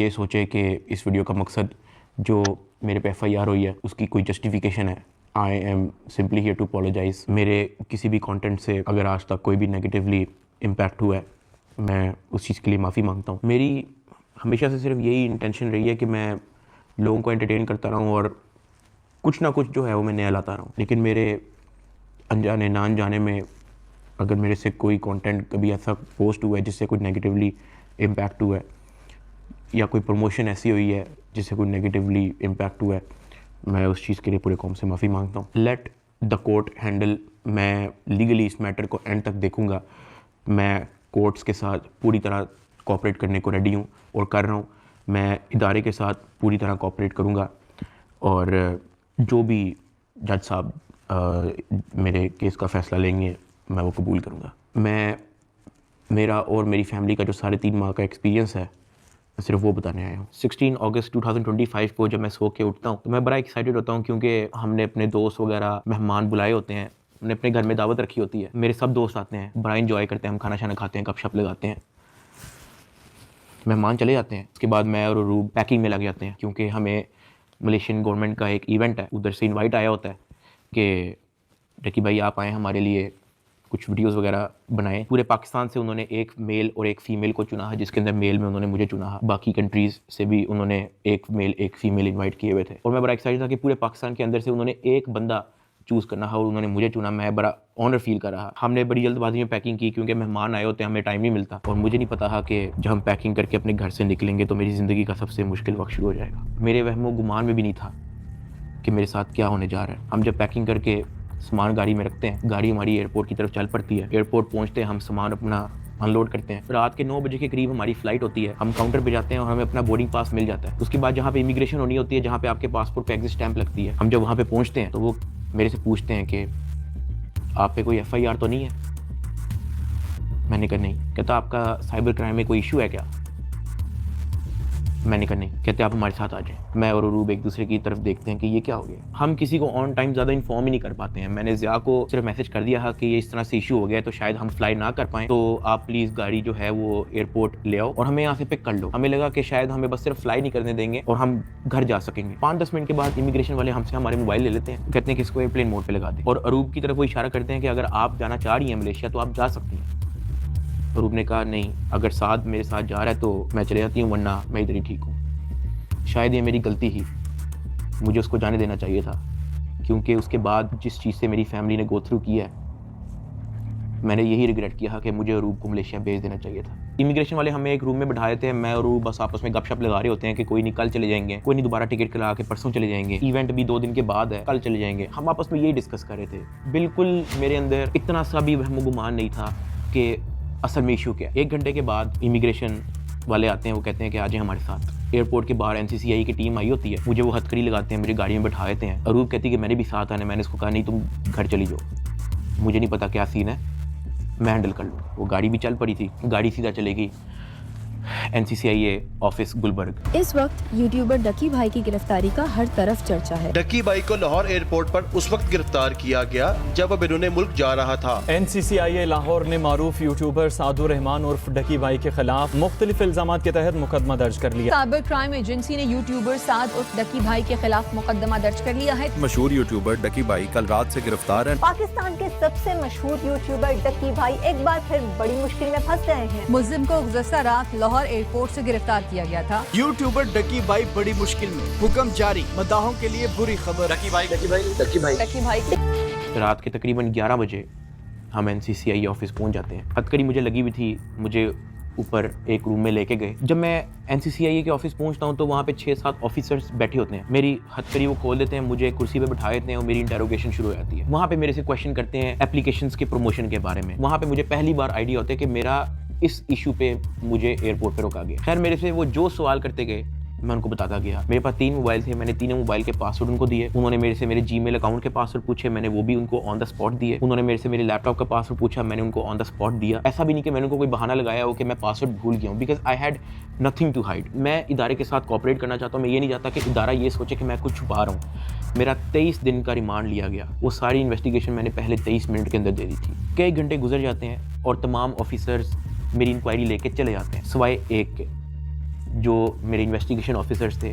ये सोचे कि इस वीडियो का मकसद जो मेरे पे FIR हुई है उसकी कोई जस्टिफिकेशन है. I am simply here to apologise. मेरे किसी भी कंटेंट से अगर आज तक कोई भी नेगेटिवली इम्पैक्ट हुआ है मैं उस चीज़ के लिए माफ़ी मांगता हूँ. मेरी हमेशा से सिर्फ यही इंटेंशन रही है कि मैं लोगों को एंटरटेन करता रहूँ और कुछ ना कुछ जो है वो मैं नया लाता रहूँ. लेकिन मेरे अनजाने ना अनजाने में अगर मेरे से कोई कंटेंट कभी ऐसा पोस्ट हुआ है जिससे कोई नेगेटिवली इम्पैक्ट हुआ है या कोई प्रमोशन ऐसी हुई है जिससे कोई नेगेटिवली इम्पैक्ट हुआ है, मैं उस चीज़ के लिए पूरे कौम से माफ़ी मांगता हूँ. Let the court handle. मैं लीगली इस मैटर को एंड तक देखूँगा. मैं कोर्ट्स के साथ पूरी तरह कोऑपरेट करने को रेडी हूँ और कर रहा हूँ. मैं इदारे के साथ पूरी तरह कोऑपरेट करूँगा और जो भी जज साहब मेरे केस का फ़ैसला लेंगे मैं वो कबूल करूँगा. मेरा और मेरी फैमिली का जो 3.5 माह का एक्सपीरियंस है सिर्फ वो बताने आया हूँ. 16 अगस्त 2025 को जब मैं सो के उठता हूँ तो मैं बड़ा एक्साइटेड होता हूँ क्योंकि हमने अपने दोस्त वगैरह मेहमान बुलाए होते हैं. हमने अपने घर में दावत रखी होती है. मेरे सब दोस्त आते हैं, बड़ा इंजॉय करते हैं, हम खाना शाना खाते हैं, गपशप लगाते हैं. मेहमान चले जाते हैं. उसके बाद मैं और रूब पैकिंग में लग जाते हैं क्योंकि हमें मलेशियन गवर्नमेंट का एक इवेंट है, उधर से इन्वाइट आया होता है कि डकी भाई आप आएँ, हमारे लिए कुछ वीडियोस वगैरह बनाएं. पूरे पाकिस्तान से उन्होंने एक मेल और एक फ़ीमेल को चुना है, जिसके अंदर मेल में उन्होंने मुझे चुना है. बाकी कंट्रीज़ से भी उन्होंने एक मेल एक फ़ीमेल इनवाइट किए हुए थे और मैं बड़ा एक्साइटेड था कि पूरे पाकिस्तान के अंदर से उन्होंने एक बंदा चूज़ करना है और उन्होंने मुझे चुना. मैं बड़ा ऑनर फील कर रहा. हमने बड़ी जल्दबाजी में पैकिंग की क्योंकि मेहमान आए होते हैं, हमें टाइम नहीं मिलता और मुझे नहीं पता था कि जब हम पैकिंग करके अपने घर से निकलेंगे तो मेरी ज़िंदगी का सबसे मुश्किल वक्त शुरू हो जाएगा. मेरे वहमो गुमान में भी नहीं था कि मेरे साथ क्या होने जा रहा है. हम जब पैकिंग करके सामान गाड़ी में रखते हैं, गाड़ी हमारी एयरपोर्ट की तरफ चल पड़ती है. एयरपोर्ट पहुंचते हैं, हम सामान अपना अनलोड करते हैं. रात के 9 बजे के करीब हमारी फ़्लाइट होती है. हम काउंटर पे जाते हैं और हमें अपना बोर्डिंग पास मिल जाता है. उसके बाद जहाँ पे इमिग्रेशन होनी होती है, जहाँ पे आपके पासपोर्ट पे एग्जिट स्टैंप लगती है, हम जब वहाँ पे पहुँचते हैं तो वो मेरे से पूछते हैं कि आप पे कोई FIR तो नहीं है. मैंने कहा नहीं. कहता आपका साइबर क्राइम में कोई इशू है क्या. मैंने कहा नहीं. कहते आप हमारे साथ आ जाएं. मैं और अरूब एक दूसरे की तरफ देखते हैं कि ये क्या हो गया. हम किसी को ऑन टाइम ज़्यादा इन्फॉर्म ही नहीं कर पाते हैं. मैंने ज़िया को सिर्फ मैसेज कर दिया है कि ये इस तरह से इशू हो गया है तो शायद हम फ्लाई ना कर पाएँ, तो आप प्लीज़ गाड़ी जो है वो एयरपोर्ट ले आओ और हमें यहाँ से पिक कर लो. हमें लगा कि शायद हमें बस सिर्फ फ्लाई नहीं करने देंगे और हम घर जा सकेंगे. 5-10 मिनट के बाद इमिग्रेशन वाले हमसे हमारे मोबाइल ले लेते हैं, कहते हैं कि इसको एयरप्लेन मोड पर लगा दें और अरूब की तरफ वो इशारा करते हैं कि अगर आप जाना चाह रही हैं मलेशिया तो आप जा सकती हैं. अरूब ने कहा नहीं, अगर साथ मेरे साथ जा रहा है तो मैं चले जाती हूँ, वरना मैं इधर ही ठीक हूँ. शायद ये मेरी गलती ही, मुझे उसको जाने देना चाहिए था क्योंकि उसके बाद जिस चीज़ से मेरी फैमिली ने गो थ्रू किया है मैंने यही रिग्रेट किया कि मुझे अरूब को मलेशिया भेज देना चाहिए था. इमिग्रेशन वाले हमें एक रूम में बिठाए थे. मैं और अरूब बस आपस में गपशप लगा रहे होते हैं कि कोई नहीं कल चले जाएंगे, कोई नहीं दोबारा टिकट करा के परसों चले जाएंगे, इवेंट भी 2 दिन के बाद है, कल चले जाएंगे. हम आपस में यही डिस्कस कर रहे थे. बिल्कुल मेरे अंदर इतना सा भी वहम गुमान नहीं था कि असल में इशू क्या. 1 घंटे के बाद इमिग्रेशन वाले आते हैं, वो कहते हैं कि आ जाए हमारे साथ. एयरपोर्ट के बाहर NCCI की टीम आई होती है, मुझे वो हथकड़ी लगाते हैं, मुझे गाड़ी में बैठा देते हैं. अरूब कहती है कि मैंने भी साथ आना है. मैंने उसको कहा नहीं तुम घर चली जाओ, मुझे नहीं पता क्या सीन है, मैं हैंडल कर लूँ. वो गाड़ी भी चल पड़ी थी, गाड़ी सीधा चलेगी NCCI ऑफिस गुलबर्ग. इस वक्त यूट्यूबर डकी भाई की गिरफ्तारी का हर तरफ चर्चा है. डकी भाई को लाहौर एयरपोर्ट पर उस वक्त गिरफ्तार किया गया जब वह बैरून मुल्क जा रहा था. NCCI लाहौर ने मारूफ यूट्यूबर सादुर रहमान उर्फ डकी भाई के खिलाफ मुख्तलिफ इल्जामात के तहत मुकदमा दर्ज कर लिया. साइबर क्राइम एजेंसी ने यूट्यूबर साद उर्फ डकी भाई के खिलाफ मुकदमा दर्ज कर लिया है. मशहूर यूट्यूबर डकी भाई कल रात से गिरफ्तार है. पाकिस्तान के सबसे मशहूर यूट्यूबर डकी भाई एक बार फिर बड़ी मुश्किल में फंस गए हैं. मुल्जिम को गुज़श्ता रात लाहौर एयरपोर्ट से गिरफ्तार किया गया था. यूट्यूबर डकी भाई बड़ी मुश्किल में, हुक्म जारी, मदाहों के लिए बुरी खबर. डकी भाई रात के तकरीबन 11 बजे हम NCCI ऑफिस पहुंच जाते हैं. हथकड़ी मुझे लगी हुई थी, मुझे ऊपर एक रूम में लेके गए। जब मैं NCCIA के ऑफिस पहुंचता हूं तो वहां पे 6-7 ऑफिसर्स बैठे होते हैं। मेरी हथकड़ी वो खोल देते हैं, मुझे कुर्सी पे बिठा देते हैं और मेरी इंटेरोगेशन शुरू हो जाती है। वहां पे मेरे से क्वेश्चन करते हैं एप्लीकेशंस के प्रमोशन के बारे में। वहां पे मुझे पहली बार आइडिया होता है कि मेरा इस इशू पे मुझे एयरपोर्ट पे रोका गया। खैर मेरे से वो जो सवाल करते गए मैं उनको बताता गया। मेरे पास 3 मोबाइल थे, मैंने तीनों मोबाइल के पासवर्ड उनको दिए। उन्होंने मेरे से मेरे जीमेल अकाउंट के पासवर्ड पूछे, मैंने वो भी उनको ऑन द स्पॉट दिए। उन्होंने मेरे से मेरे लैपटॉप का पासवर्ड पूछा, मैंने उनको ऑन द स्पॉट दिया। ऐसा भी नहीं कि मैंने उनको कोई बहाना लगाया हो कि मैं पासवर्ड भूल गया हूँ, because I had nothing to hide. मैं इदारे के साथ कोऑपरेट करना चाहता हूँ। मैं ये नहीं चाहता कि इदारा ये सोचे कि मैं कुछ छुपा रहा हूँ। मेरा 23 दिन का रिमांड लिया गया। वो सारी इन्वेस्टिगेशन मैंने पहले 23 मिनट के अंदर दे दी थी। कई घंटे गुजर जाते हैं और तमाम ऑफिसर्स मेरी इंक्वायरी लेके चले जाते हैं, सिवाय एक के जो मेरे इन्वेस्टिगेशन ऑफिसर्स थे,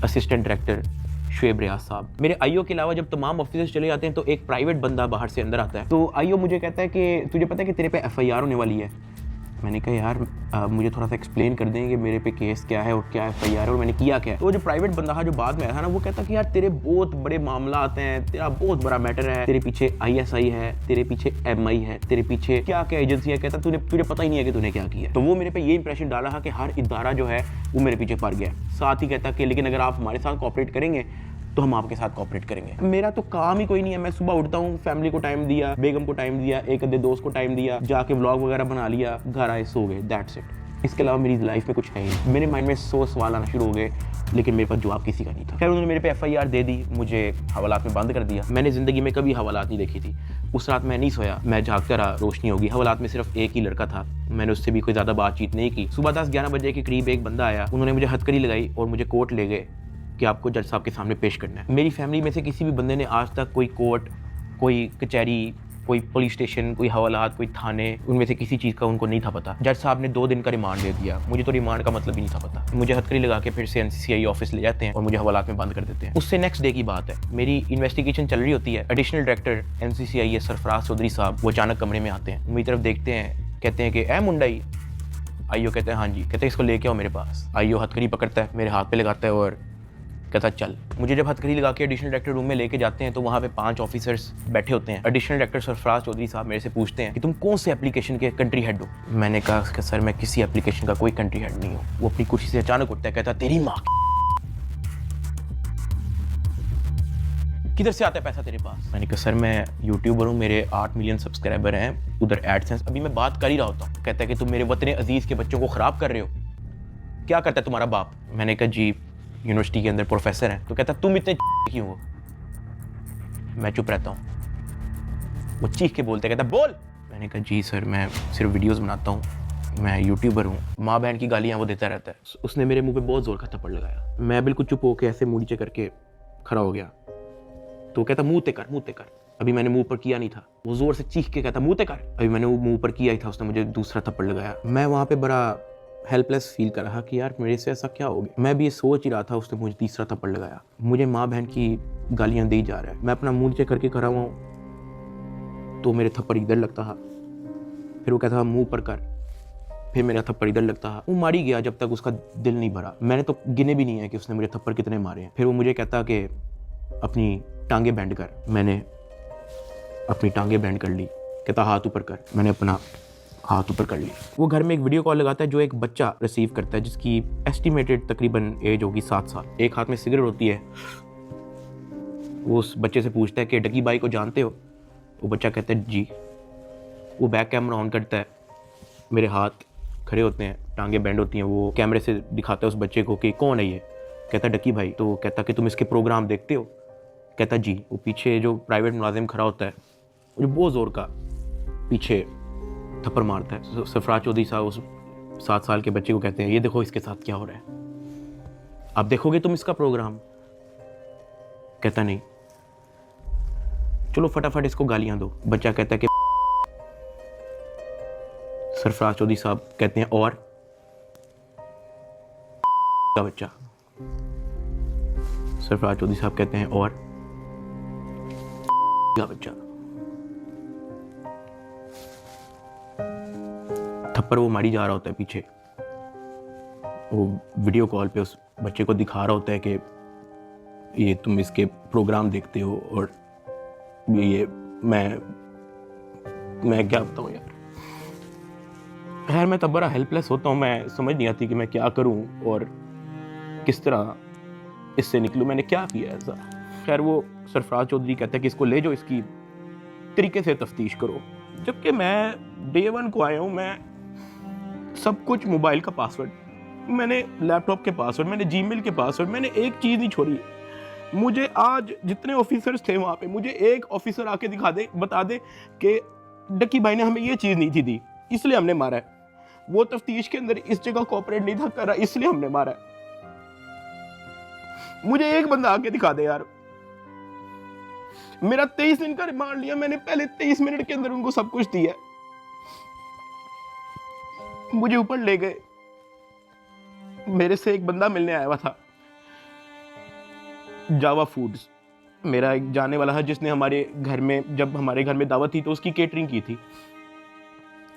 असिस्टेंट डायरेक्टर शुएब रियाज साहब। मेरे आईओ के अलावा जब तमाम ऑफिसर्स चले जाते हैं तो एक प्राइवेट बंदा बाहर से अंदर आता है। तो आईओ मुझे कहता है कि तुझे पता है कि तेरे पे FIR होने वाली है। मैंने कहा यार मुझे थोड़ा सा एक्सप्लेन कर दें कि मेरे पे केस क्या है और क्या FIR है और मैंने किया क्या है। तो जो प्राइवेट बंदा था जो बाद में आया था ना, वो कहता कि यार तेरे बहुत बड़े मामला आते हैं, तेरा बहुत बड़ा मैटर है, तेरे पीछे ISI है, तेरे पीछे MI है, तेरे पीछे क्या क्या एजेंसी है। कहता तुझे पता ही नहीं है कि तूने क्या किया। तो वो मेरे पे ये इंप्रेशन डाला था कि हर इदारा जो है वो मेरे पीछे पड़ गया। साथ ही कहता कि लेकिन अगर आप हमारे साथ कोऑपरेट करेंगे तो हम आपके साथ कोऑपरेट करेंगे। मेरा तो काम ही कोई नहीं है। मैं सुबह उठता हूँ, फैमिली को टाइम दिया, बेगम को टाइम दिया, एक आधे दोस्त को टाइम दिया, जाके व्लॉग वगैरह बना लिया, घर आए सो गए, दैट्स इट। इसके अलावा मेरी लाइफ में कुछ है ही नहीं। मेरे माइंड में 100 सवाल आना शुरू हो गए, लेकिन मेरे पास जवाब किसी का नहीं था। खैर उन्होंने मेरे पे FIR दे दी, मुझे हवालात में बंद कर दिया। मैंने ज़िंदगी में कभी हवालात नहीं देखी थी। उस रात मैं नहीं सोया, मैं जागता रहा, रोशनी होगी। हवालात में सिर्फ एक ही लड़का था, मैंने उससे भी कोई ज़्यादा बातचीत नहीं की। सुबह 10-11 बजे के करीब एक बंदा आया, उन्होंने मुझे हथकड़ी लगाई और मुझे कोर्ट ले गए कि आपको जज साहब के सामने पेश करना है। मेरी फैमिली में से किसी भी बंदे ने आज तक कोई कोर्ट, कोई कचहरी, कोई पुलिस स्टेशन, कोई हवालात, कोई थाने, उनमें से किसी चीज़ का उनको नहीं था पता। जज साहब ने 2 दिन का रिमांड दे दिया। मुझे तो रिमांड का मतलब ही नहीं था पता। मुझे हथकड़ी लगा के फिर से NCCI ऑफिस ले जाते हैं और मुझे हवालात में बंद कर देते हैं। उससे नेक्स्ट डे की बात है, मेरी इन्वेस्टिगेशन चल रही होती है। Additional director NCCI Sarfaraz Chaudhry साहब वो अचानक कमरे में आते हैं, मेरी तरफ देखते हैं, कहते हैं कि ए मुंडाई। आईओ कहते हैं हाँ जी। कहते हैं इसको लेके आओ मेरे पास। आईओ हथकड़ी पकड़ता है, मेरे हाथ पे लगाता है और कहता चल। मुझे जब हथकड़ी लगा के एडिशनल डायरेक्टर रूम में लेके जाते हैं तो वहाँ पे 5 ऑफिसर्स बैठे होते हैं। एडिशनल डायरेक्टर सरफराज चौधरी साहब मेरे से पूछते हैं कि तुम कौन से एप्लीकेशन के कंट्री हेड हो। मैंने कहा कि सर मैं किसी एप्लीकेशन का कोई कंट्री हेड नहीं हूँ। वो अपनी कुर्सी से अचानक उठता है, कहता तेरी माँ किधर से आता है पैसा तेरे पास। मैंने कहा सर मैं यूट्यूबर हूँ, मेरे 8 मिलियन सब्सक्राइबर हैं, उधर एडसेंस। अभी मैं बात कर ही रहा होता हूँ। कहता है कि तुम मेरे वतन अजीज़ के बच्चों को ख़राब कर रहे हो, क्या करता है तुम्हारा बाप। मैंने कहा जी यूनिवर्सिटी के अंदर प्रोफेसर हैं। तो कहता तुम इतने क्यों हो। मैं चुप रहता हूँ। वो चीख के बोलते, कहता बोल। मैंने कहा जी सर मैं सिर्फ वीडियोस बनाता हूँ, मैं यूट्यूबर हूँ। माँ बहन की गालियाँ वो देता रहता है। उसने मेरे मुंह पे बहुत जोर का थप्पड़ लगाया। मैं बिल्कुल चुप होकर ऐसे मुँह नीचे करके खड़ा हो गया। तो कहता मुँह ते कर, मुँह ते कर। अभी मैंने मुंह पर किया नहीं था। वो जोर से चीख के कहता मुँह ते कर। अभी मैंने वो मुँह पर किया ही था, उसने मुझे दूसरा थप्पड़ लगाया। मैं वहाँ पे बड़ा हेल्पलेस फील कर रहा कि यार मेरे से ऐसा क्या हो गया। मैं भी ये सोच ही रहा था, उसने मुझे तीसरा थप्पड़ लगाया। मुझे माँ बहन की गालियाँ दी जा रहा है। मैं अपना मुँह नीचे करके खड़ा हुआ हूँ तो मेरे थप्पड़ इधर लगता था, फिर वो कहता मुँह पर कर, फिर मेरा थप्पड़ इधर लगता है। वो मारी गया जब तक उसका दिल नहीं भरा। मैंने तो गिने भी नहीं है कि उसने मुझे थप्पड़ कितने मारे हैं। फिर वो मुझे कहता कि अपनी टांगे बैंड कर। मैंने अपनी टांगे बैंड कर ली। कहता हाथ ऊपर कर। मैंने अपना हाथ ऊपर कर ली। वो घर में एक वीडियो कॉल लगाता है जो एक बच्चा रिसीव करता है जिसकी एस्टिमेटेड तकरीबन एज होगी 7 साल। एक हाथ में सिगरेट होती है। वो उस बच्चे से पूछता है कि डकी भाई को जानते हो। वो बच्चा कहता है जी। वो बैक कैमरा ऑन करता है, मेरे हाथ खड़े होते हैं, टांगे बैंड होती हैं। वो कैमरे से दिखाता है उस बच्चे को कि कौन है ये। कहता डकी भाई। तो कहता कि तुम इसके प्रोग्राम देखते हो। कहता जी। वो पीछे जो प्राइवेट मुलाजिम खड़ा होता है जो बहुत ज़ोर का पीछे थप्पड़ मारता है। सरफराज चौधरी साहब उस 7 साल के बच्चे को कहते हैं ये देखो इसके साथ क्या हो रहा है, आप देखोगे तुम इसका प्रोग्राम। कहता नहीं, चलो फटाफट इसको गालियां दो। बच्चा कहता है कि सरफराज चौधरी साहब कहते हैं और का बच्चा। सरफराज चौधरी साहब कहते हैं और का बच्चा। थप्पड़ वो मारी जा रहा होता है पीछे। वो वीडियो कॉल पे उस बच्चे को दिखा रहा होता है कि ये तुम इसके प्रोग्राम देखते हो और ये मैं क्या बताऊं यार। खैर मैं तब बड़ा हेल्पलेस होता हूँ, मैं समझ नहीं आती कि मैं क्या करूँ और किस तरह इससे निकलूँ, मैंने क्या किया ऐसा। खैर वो सरफराज चौधरी कहता है कि इसको ले जाओ, इसकी तरीके से तफ्तीश करो। जबकि मैं डे 1 को आया हूँ, मैं सब कुछ, मोबाइल का पासवर्ड, मैंने लैपटॉप के पासवर्ड, मैंने जीमेल के पासवर्ड, मैंने एक चीज़ नहीं छोड़ी। मुझे आज जितने ऑफिसर्स थे वहाँ पे, मुझे एक ऑफिसर आके दिखा दे, बता दे कि डक्की भाई ने हमें ये चीज़ नहीं थी दी, इसलिए हमने मारा है। वो तफ्तीश के अंदर इस जगह कोऑपरेट नहीं था कर रहा, इसलिए हमने मारा है। मुझे एक बंदा आके दिखा दे यार। मेरा 23 दिन का रिमांड लिया मैंने, पहले 23 मिनट के अंदर उनको सब कुछ दिया। मुझे ऊपर ले गए, मेरे से एक बंदा मिलने आया हुआ था, जावा फूड्स, मेरा एक जाने वाला है जिसने हमारे घर में, जब हमारे घर में दावत थी तो उसकी केटरिंग की थी।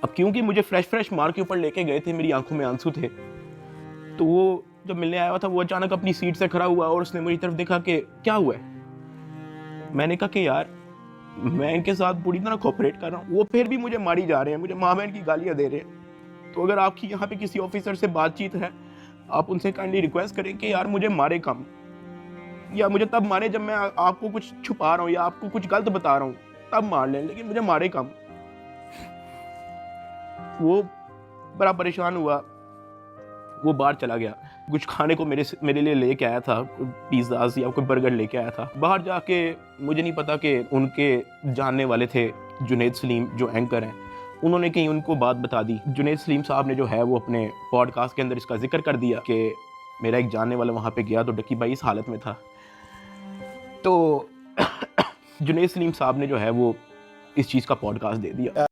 अब क्योंकि मुझे फ्रेश मार के ऊपर लेके गए थे, मेरी आंखों में आंसू थे, तो वो जब मिलने आया हुआ था वो अचानक अपनी सीट से खड़ा हुआ और उसने मेरी तरफ देखा कि क्या हुआ है। मैंने कहा कि यार मैं इनके साथ पूरी तरह कोऑपरेट कर रहा हूँ, वो फिर भी मुझे मारी जा रहे हैं, मुझे माँ बहन की गालियाँ दे रहे हैं। तो अगर आपकी यहाँ पे किसी ऑफिसर से बातचीत है, आप उनसे काइंडली रिक्वेस्ट करें कि यार मुझे मारे कम, या मुझे तब मारे जब मैं आपको कुछ छुपा रहा हूँ या आपको कुछ गलत बता रहा हूँ, तब मार लें, लेकिन मुझे मारे कम। वो बड़ा परेशान हुआ, वो बाहर चला गया, कुछ खाने को मेरे लिए लेके आया था, पिज़्ज़ास या कोई बर्गर लेके आया था। बाहर जाके मुझे नहीं पता कि उनके जानने वाले थे जुनैद सलीम जो एंकर हैं, उन्होंने कहीं उनको बात बता दी। जुनैद सलीम साहब ने जो है वो अपने पॉडकास्ट के अंदर इसका जिक्र कर दिया कि मेरा एक जानने वाला वहाँ पे गया तो डक्की भाई इस हालत में था। तो जुनैद सलीम साहब ने जो है वो इस चीज़ का पॉडकास्ट दे दिया।